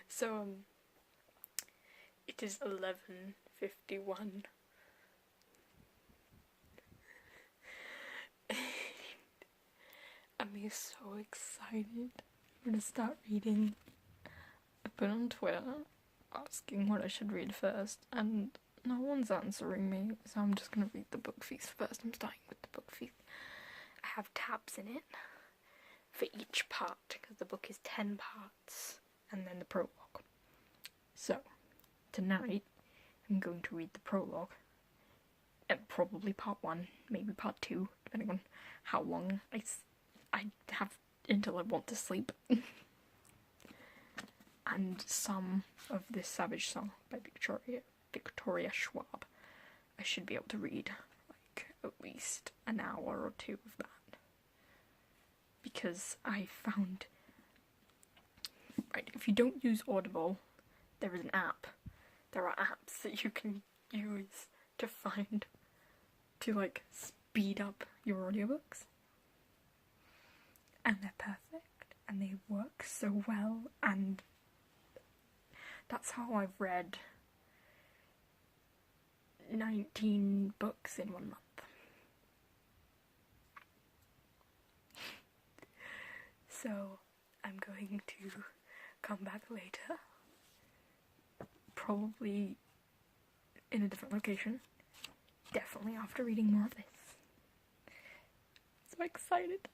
So, it is 11:51. I'm so excited. I'm gonna start reading. I've been on Twitter asking what I should read first, and no one's answering me, so I'm just gonna read the book feast first. I'm starting with the book feast. I have tabs in it for each part, because the book is 10 parts, and then the prologue. So, tonight, I'm going to read the prologue, and probably part 1, maybe part 2, depending on how long I have until I want to sleep. And some of this Savage Song by Victoria Schwab. I should be able to read, like, at least an hour or 2 of that. Because I found... Right, if you don't use Audible, there is an app. There are apps that you can use to find... to, like, speed up your audiobooks. And they're perfect, and they work so well, and that's how I've read 19 books in 1 month. So, I'm going to come back later, probably in a different location, definitely after reading more of this. So excited!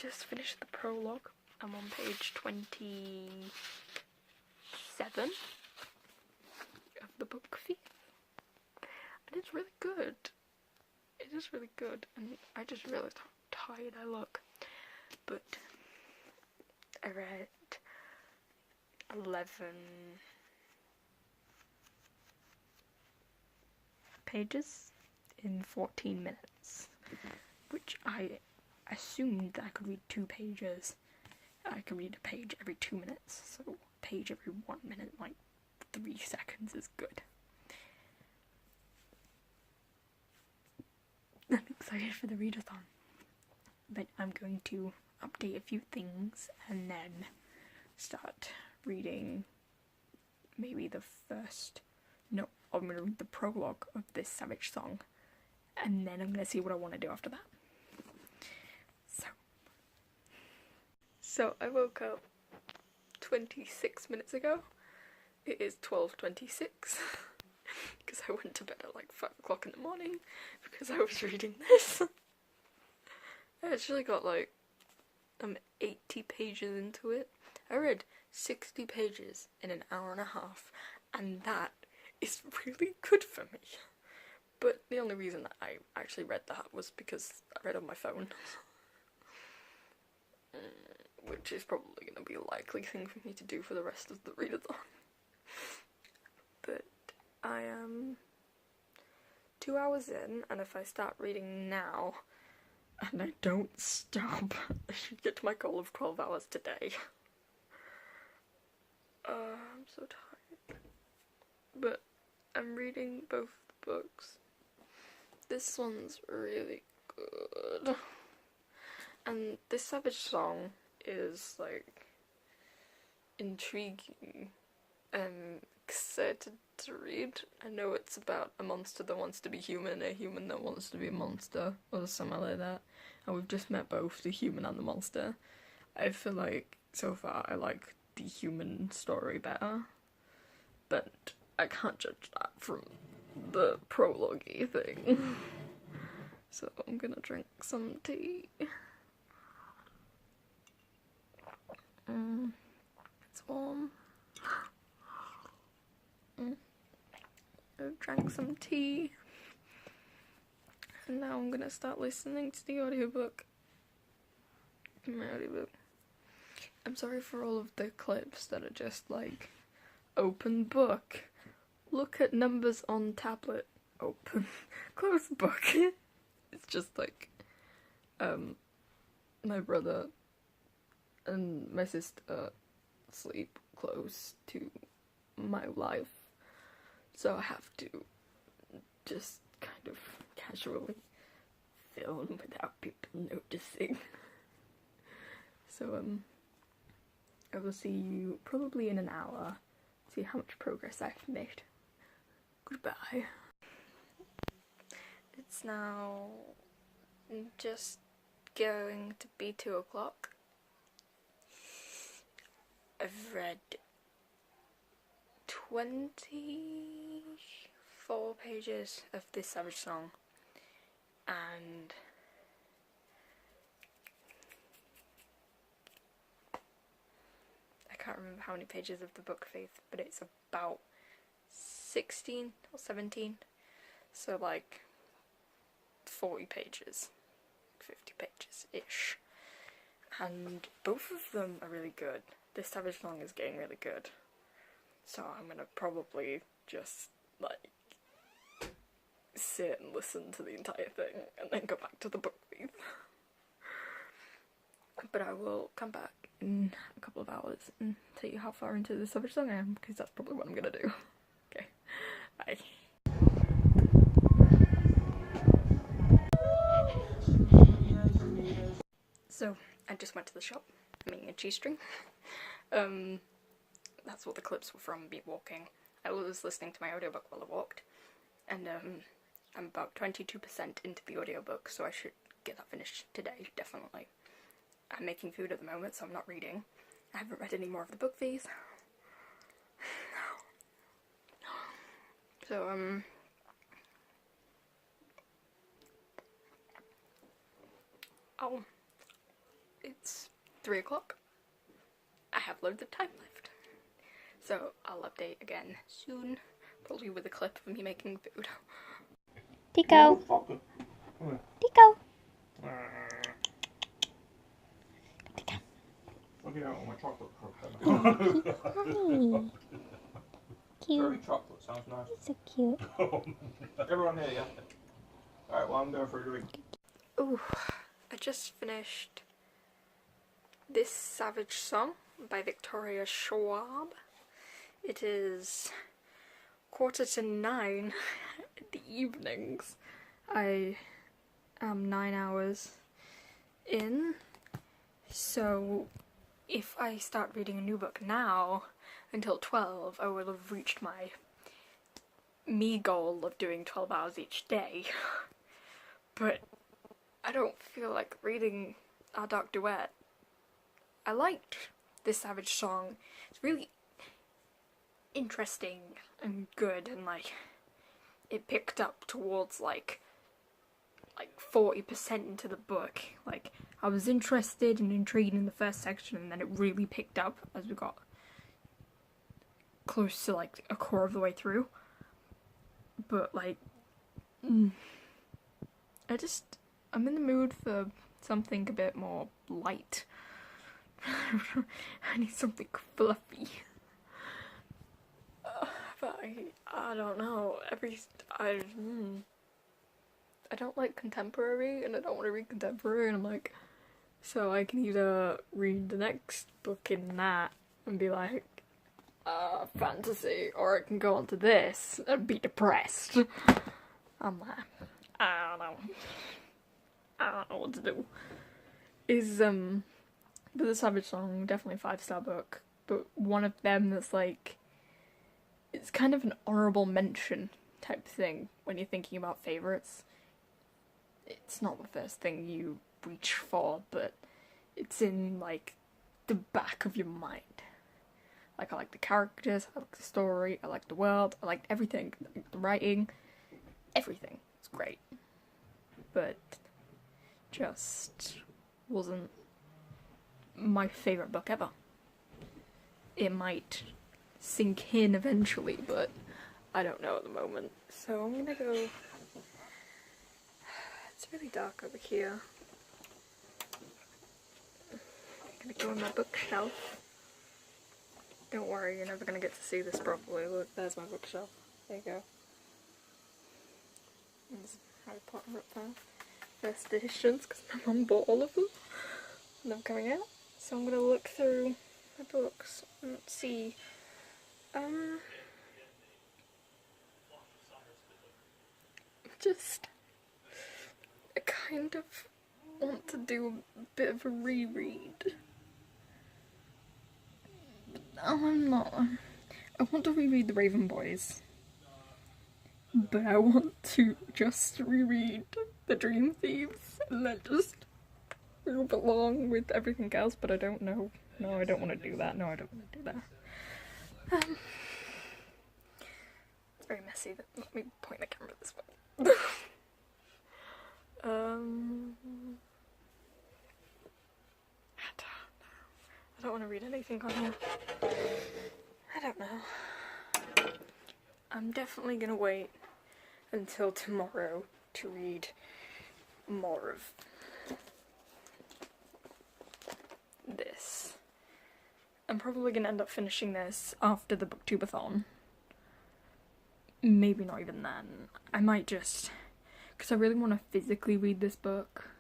Just finished the prologue. I'm on page 27 of the book feast, and it's really good. It is really good, and I just realised how tired I look. But I read 11 pages in 14 minutes, which I assumed that I could read 2 pages. I could read a page every 2 minutes, so a page every 1 minute, like 3 seconds is good. I'm excited for the ReadAthon, but I'm going to update a few things and then start reading maybe the first... No, I'm going to read the prologue of this Savage Song, and then I'm going to see what I want to do after that. So I woke up 26 minutes ago. It is 12:26 because I went to bed at like 5 o'clock in the morning because I was reading this. I actually got like 80 pages into it. I read 60 pages in an hour and a half, and that is really good for me. But the only reason that I actually read that was because I read on my phone. Which is probably going to be a likely thing for me to do for the rest of the ReadAthon. But I am 2 hours in, and if I start reading now, and I don't stop, I should get to my goal of 12 hours today. I'm so tired. But I'm reading both books. This one's really good. And this Savage Song is, like, intriguing and excited to read. I know it's about a monster that wants to be human, a human that wants to be a monster, or something like that. And we've just met both the human and the monster. I feel like, so far, I like the human story better. But I can't judge that from the prologue-y thing. So I'm gonna drink some tea. It's warm. I've drank some tea. And now I'm gonna start listening to the audiobook. I'm sorry for all of the clips that are just like, open book, look at numbers on tablet, open, close book. It's just like, my brother and my sister sleep close to my life, so I have to just kind of casually film without people noticing. So I will see you probably in an hour, see how much progress I've made. Goodbye. It's now just going to be 2 o'clock. I've read 24 pages of this Savage Song, and I can't remember how many pages of the book Faith, but it's about 16 or 17, so like 40 pages, 50 pages-ish, and both of them are really good. This Savage Song is getting really good, so I'm gonna probably just like sit and listen to the entire thing and then go back to the book thief. But I will come back in a couple of hours and tell you how far into the Savage Song I am, because that's probably what I'm gonna do. Okay, bye. So, I just went to the shop, meaning a cheese string. That's what the clips were from, me walking. I was listening to my audiobook while I walked, and I'm about 22% into the audiobook, so I should get that finished today, definitely. I'm making food at the moment, so I'm not reading. I haven't read any more of the book these. So, oh, it's 3 o'clock. I have loads of time left. So I'll update again soon, probably with a clip of me making food. Tico! Tico! Look out on my chocolate cup. Hi. Cute. Very chocolate, sounds nice. So cute. Everyone here, yeah? Alright, well I'm going for a drink. Ooh, I just finished This Savage Song by Victoria Schwab. It is 9:15 in the evenings. I am 9 hours in, so if I start reading a new book now until 12, I will have reached my goal of doing 12 hours each day. But I don't feel like reading Our Dark Duet. I liked This Savage Song. It's really interesting and good, and like it picked up towards like 40% into the book. Like I was interested and intrigued in the first section, and then it really picked up as we got close to like a quarter of the way through. But like I'm in the mood for something a bit more light. I need something fluffy. But I don't know. I don't like contemporary, and I don't want to read contemporary, and I'm like, so I can either read the next book in that and be like, fantasy, or I can go on to this and be depressed. I'm like, I don't know what to do. But The Savage Song, definitely 5-star book, but one of them that's like, it's kind of an honorable mention type thing when you're thinking about favourites. It's not the first thing you reach for, but it's in like the back of your mind. Like I like the characters, I like the story, I like the world, I like everything, I like the writing, everything. It's great. But just wasn't my favourite book ever. It might sink in eventually, but I don't know at the moment. So I'm gonna go... It's really dark over here. I'm gonna go on my bookshelf. Don't worry, you're never gonna get to see this properly. Look, there's my bookshelf. There you go. There's Harry Potter up there. First editions, because my mum bought all of them. And they're coming out. So I'm gonna look through the books and see. Just, I kind of want to do a bit of a reread. No, I'm not. I want to reread The Raven Boys. But I want to just reread The Dream Thieves and then just move along with everything else, but I don't know. No, I don't want to do that. No, I don't want to do that. It's very messy. Let me point the camera this way. I don't want to read anything on here. I don't know. I'm definitely gonna wait until tomorrow to read more of this. I'm probably gonna end up finishing this after the booktubeathon. Maybe not even then. I might just, because I really want to physically read this book,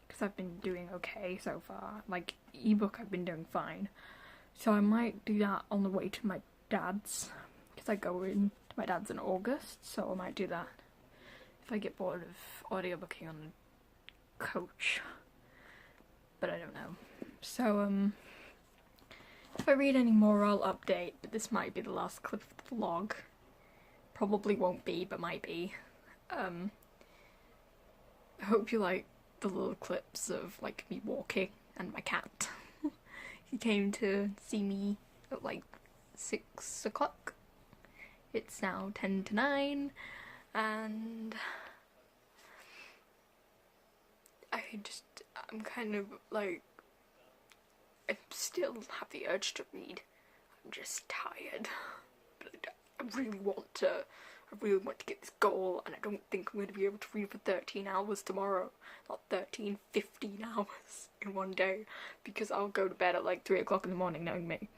because I've been doing okay so far. Like, ebook I've been doing fine. So I might do that on the way to my dad's, because I go in to my dad's in August, so I might do that if I get bored of audiobooking on the coach. But I don't know. So, if I read any more, I'll update, but this might be the last clip of the vlog. Probably won't be, but might be. I hope you like the little clips of, like, me walking and my cat. He came to see me at, like, 6 o'clock. It's now 10 to 9, and I'm kind of, like, I still have the urge to read. I'm just tired. But I really want to get this goal, and I don't think I'm going to be able to read for 13 hours tomorrow. Not 13, 15 hours in one day, because I'll go to bed at like 3 o'clock in the morning, knowing me.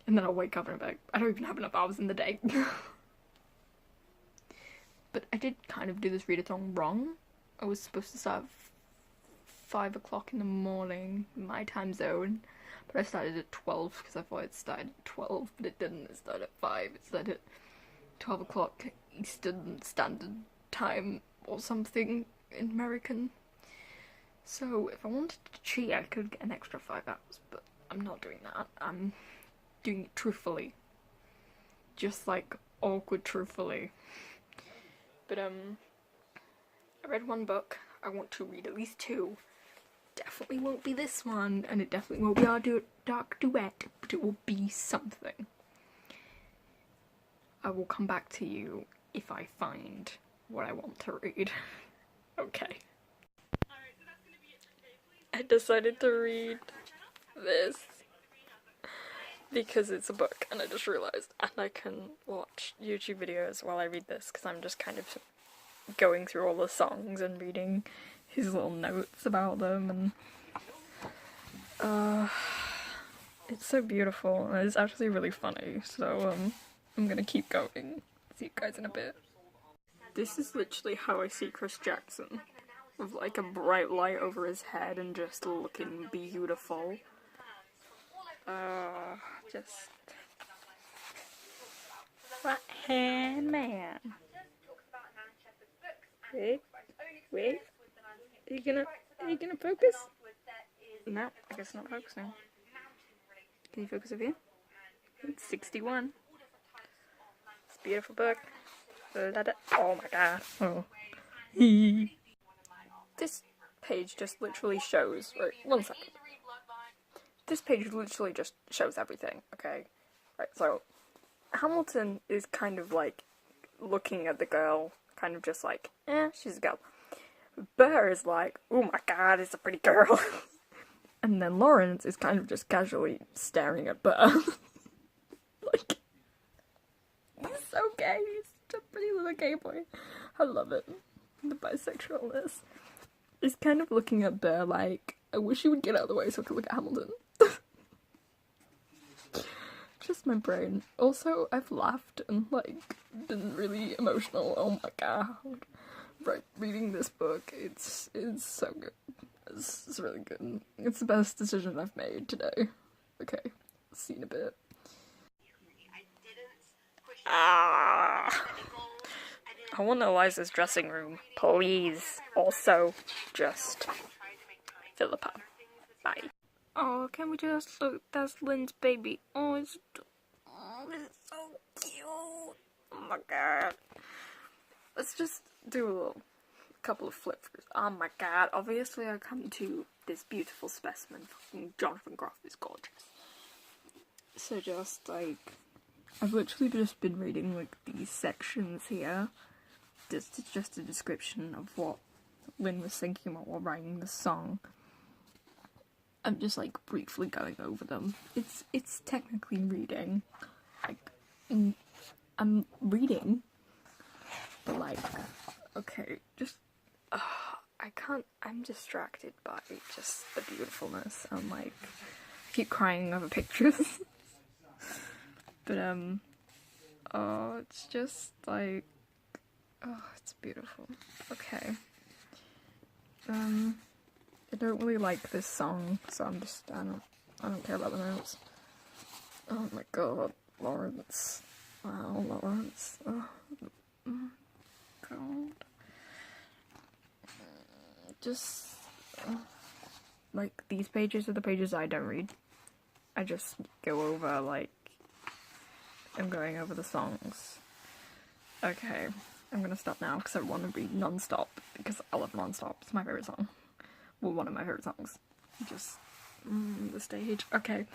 And then I'll wake up and I'm like, I don't even have enough hours in the day. But I did kind of do this readathon wrong. I was supposed to start at 5 o'clock in the morning, my time zone. But I started at 12, because I thought it started at 12, but it didn't. It started at 5. It started at 12 o'clock Eastern Standard Time or something in American. So if I wanted to cheat, I could get an extra 5 hours, but I'm not doing that. I'm doing it truthfully. Just like awkward truthfully. But I read one book. I want to read at least 2. Definitely won't be this one, and it definitely won't be our dark duet, but it will be something. I will come back to you if I find what I want to read. Okay. I decided to read this because it's a book, and I just realised, and I can watch YouTube videos while I read this, because I'm just kind of going through all the songs and reading his little notes about them, and it's so beautiful, and it's actually really funny, so I'm gonna keep going. See you guys in a bit. This is literally how I see Chris Jackson, with like a bright light over his head and just looking beautiful. Just right hand man. Wait. Are you gonna focus? No, I guess not focusing. Can you focus up here? It's 61. It's a beautiful book. Oh my god. Oh. This page just literally shows, right, 1 second. This page literally just shows everything, okay? Right, so Hamilton is kind of like looking at the girl, kind of just like, she's a girl. Burr is like, oh my god, it's a pretty girl. And then Lawrence is kind of just casually staring at Burr. Like, he's so gay, he's such a pretty little gay boy. I love it. The bisexualness. He's kind of looking at Burr like, I wish he would get out of the way so I could look at Hamilton. Just my brain. Also, I've laughed and, like, been really emotional. Oh my god. Right, reading this book, it's so good. It's really good. It's the best decision I've made today. Okay, see you in a bit. Ah! I want Eliza's dressing room. Please. Also, just Philippa. Bye. Oh, can we just look? That's Lynn's baby. Oh, it's so cute. Oh my god. Let's just do a couple of flippers. Oh my god. Obviously, I come to this beautiful specimen. Fucking Jonathan Groff is gorgeous. So just like, I've literally just been reading like these sections here. This is just a description of what Lynn was thinking about while writing the song. I'm just like briefly going over them. It's technically reading. Like, I'm reading, but like, okay, just I can't. I'm distracted by just the beautifulness. I'm like, I keep crying over pictures. But oh, it's just like, oh, it's beautiful. Okay. I don't really like this song, so I don't care about the notes. Oh my god, Lawrence. Wow, Lawrence. Oh, god. Just, like, these pages are the pages I don't read. I just go over, like, I'm going over the songs. Okay, I'm gonna stop now because I want to read non-stop, because I love non-stop. It's my favourite song. Well, one of my favourite songs. Just, the stage. Okay,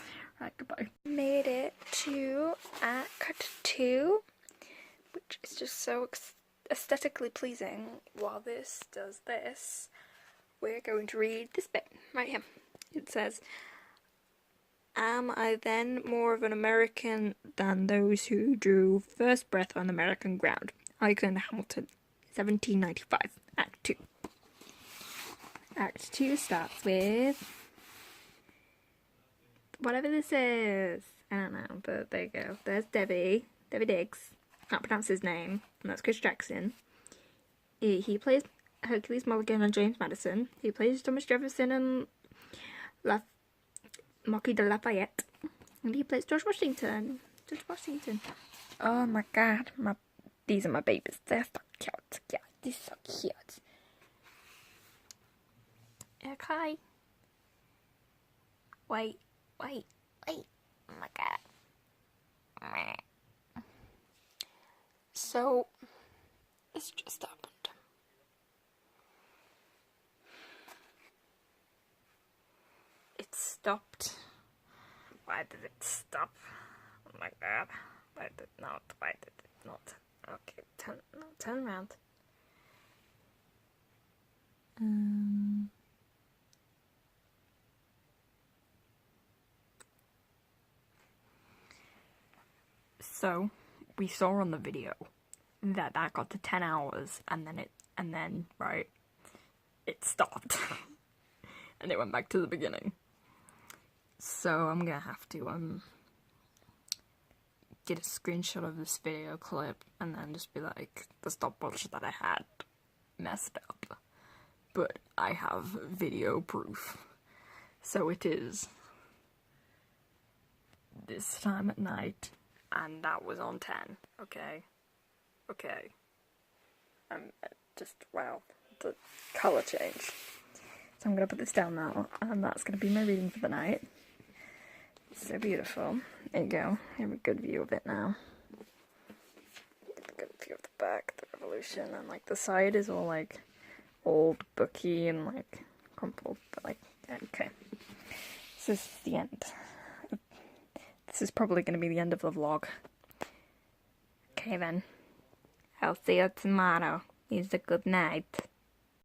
right, goodbye. Made it to Act 2, which is just so aesthetically pleasing. While this does this, we're going to read this bit right here. It says, am I then more of an American than those who drew first breath on American ground? Alexander Hamilton, 1795, Act 2. Act 2 starts with whatever this is. I don't know, but there you go. There's Debbie Diggs. Can't pronounce his name. And that's Chris Jackson. He plays Hercules Mulligan and James Madison. He plays Thomas Jefferson and Marquis de Lafayette. And he plays George Washington. Oh my god, these are my babies. They're so cute. Yeah, they're so cute. Okay. Wait. Oh my god. So, this just happened. It stopped. Why did it stop? Oh my god. Why did it not? Okay, turn around. So, we saw on the video that got to 10 hours, and then, right, it stopped. And it went back to the beginning. So, I'm gonna have to, get a screenshot of this video clip, and then just be like, the stopwatch that I had messed up. But I have video proof. So it is this time at night, and that was on 10, okay? Just, wow, the colour change. So I'm gonna put this down now, and that's gonna be my reading for the night. So beautiful. There you go. I have a good view of it now. Get a good view of the back, the Revolution, and like the side is all like old booky and like crumpled, but like, yeah, okay. So this is the end. This is probably going to be the end of the vlog. Okay then. I'll see you tomorrow. It's a good night.